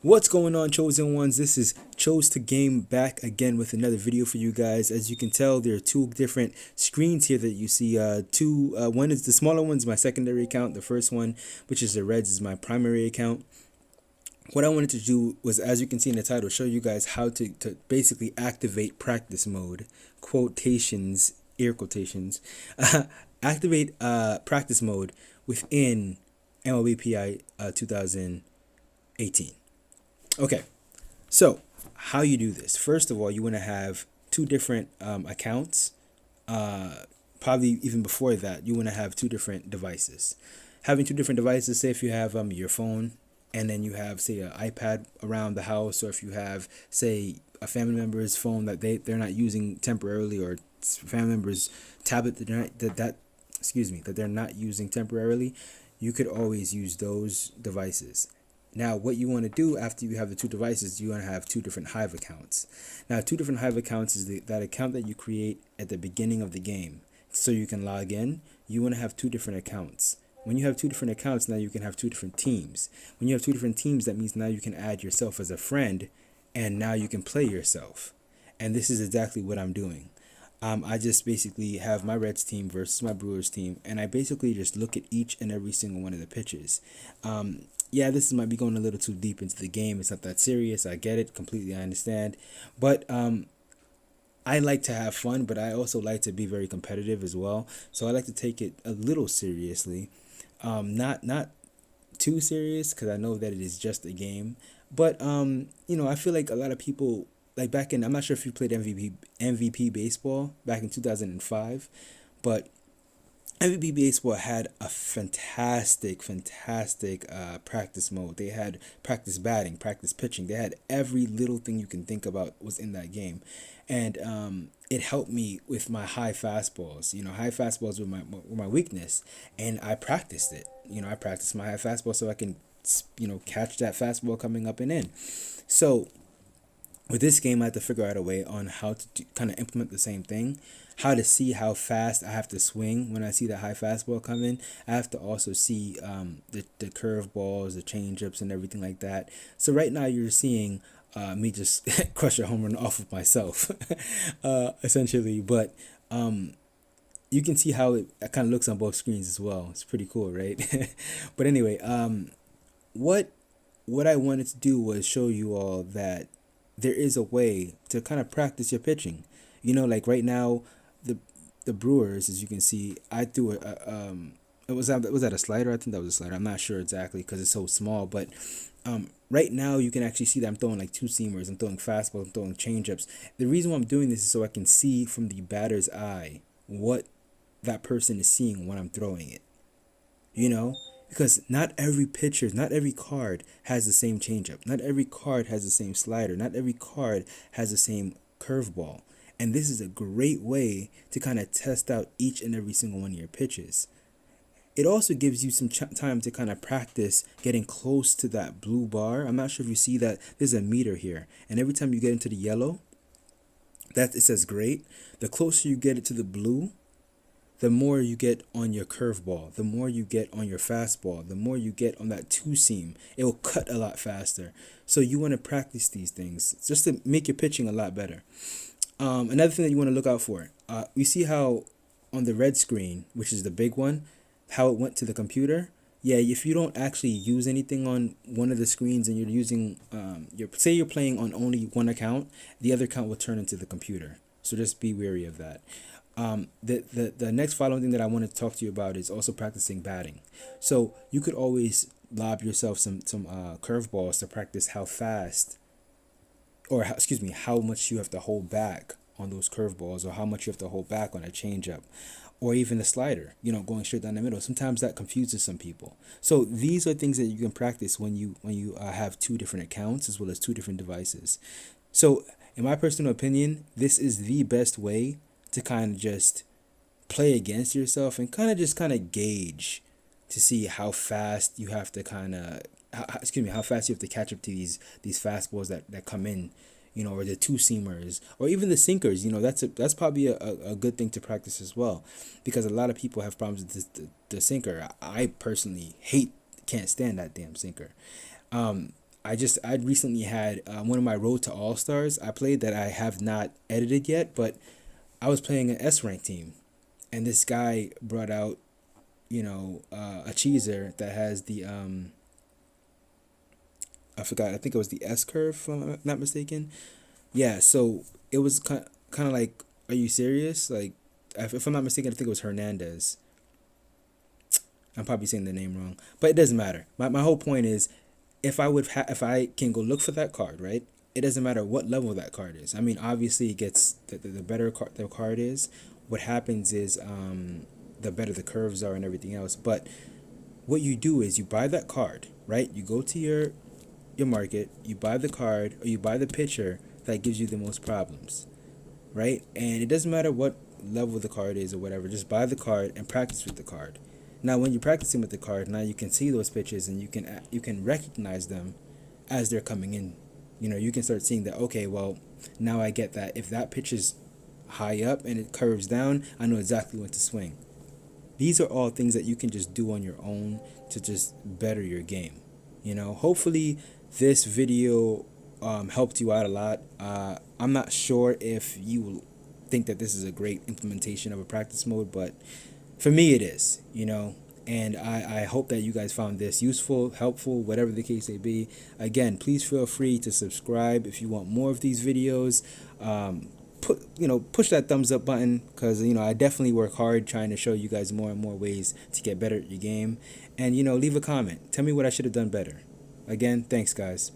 What's going on, chosen ones? This is Chose to Game back again with another video for you guys. As you can tell, there are two different screens here that you see. One is the smaller one's my secondary account. The first one, which is the Reds, is my primary account. What I wanted to do was, as you can see in the title, show you guys how to basically activate practice mode, quotations, air quotations, activate practice mode within MLB 2018. Okay, so how you do this? First of all, you want to have two different accounts. Probably even before that, you want to have two different devices. Having two different devices, say if you have your phone and then you have, say, an iPad around the house, or if you have, say, a family member's phone that they're not using temporarily, or family member's tablet that they're not using temporarily, you could always use those devices. Now, what you want to do after you have the two devices, you want to have two different Hive accounts. Now, two different Hive accounts is that account that you create at the beginning of the game so you can log in. You want to have two different accounts. When you have two different accounts, now you can have two different teams. When you have two different teams, that means now you can add yourself as a friend, and now you can play yourself. And this is exactly what I'm doing. I just basically have my Reds team versus my Brewers team, and I basically just look at each and every single one of the pitches. Yeah, this might be going a little too deep into the game. It's not that serious. I get it completely. I understand. But I like to have fun, but I also like to be very competitive as well. So I like to take it a little seriously. Not too serious, because I know that it is just a game. But I feel like a lot of people, like back in, I'm not sure if you played MVP baseball back in 2005, but MVP Baseball had a fantastic practice mode. They had practice batting, practice pitching. They had every little thing you can think about was in that game, and it helped me with my high fastballs. High fastballs were my weakness, and I practiced it. I practiced my high fastball so I can catch that fastball coming up and in. So with this game, I had to figure out a way on how to kind of implement the same thing, how to see how fast I have to swing when I see the high fastball come in. I have to also see the curve balls, the changeups, and everything like that. So right now you're seeing me just crush a home run off of myself, essentially. But you can see how it kind of looks on both screens as well. It's pretty cool, right? But anyway, what I wanted to do was show you all that there is a way to kind of practice your pitching. Like right now, the Brewers, as you can see, I threw was that a slider? I think that was a slider. I'm not sure exactly because it's so small, but right now you can actually see that I'm throwing like two seamers, I'm throwing fastballs, I'm throwing changeups. The reason why I'm doing this is so I can see from the batter's eye what that person is seeing when I'm throwing it. Because not every pitcher, not every card has the same changeup. Not every card has the same slider. Not every card has the same curveball. And this is a great way to kind of test out each and every single one of your pitches. It also gives you some time to kind of practice getting close to that blue bar. I'm not sure if you see that there's a meter here. And every time you get into the yellow, that it says great. The closer you get it to the blue, the more you get on your curveball, the more you get on your fastball, the more you get on that two seam, it will cut a lot faster. So you want to practice these things just to make your pitching a lot better. Another thing that you want to look out for, you see how on the red screen, which is the big one, how it went to the computer. Yeah, if you don't actually use anything on one of the screens and you're using, say you're playing on only one account, the other account will turn into the computer. So just be wary of that. The next following thing that I want to talk to you about is also practicing batting. So you could always lob yourself some curveballs to practice how fast, or how much you have to hold back on those curveballs, or how much you have to hold back on a changeup, or even a slider, going straight down the middle. Sometimes that confuses some people. So these are things that you can practice when you have two different accounts as well as two different devices. So in my personal opinion, this is the best way to kind of just play against yourself and kind of gauge to see how fast you have to how fast you have to catch up to these fastballs that come in, or the two seamers, or even the sinkers. That's probably a good thing to practice as well, because a lot of people have problems with the sinker. I personally can't stand that damn sinker. I recently had one of my Road to All Stars I played that I have not edited yet, but I was playing an S rank team, and this guy brought out a cheeser that has the I forgot, I think it was the S curve if I'm not mistaken. Yeah, so it was kind of like, are you serious? Like, if I'm not mistaken, I think it was Hernandez. I'm probably saying the name wrong, but it doesn't matter. My whole point is, if I can go look for that card, right? It doesn't matter what level that card is. I mean, obviously, it gets the better the card is. What happens is the better the curves are and everything else. But what you do is you buy that card, right? You go to your market, you buy the card or you buy the pitcher that gives you the most problems, right? And it doesn't matter what level the card is or whatever. Just buy the card and practice with the card. Now, when you're practicing with the card, now you can see those pitches and you can recognize them as they're coming in. You can start seeing that. Okay, well, now I get that if that pitch is high up and it curves down, I know exactly when to swing. These are all things that you can just do on your own to just better your game. Hopefully this video helped you out a lot. I'm not sure if you will think that this is a great implementation of a practice mode, but for me it is, and I hope that you guys found this useful, helpful, whatever the case may be. Again, please feel free to subscribe if you want more of these videos. Push that thumbs up button, because I definitely work hard trying to show you guys more and more ways to get better at your game. And leave a comment, tell me what I should have done better. Again, thanks guys.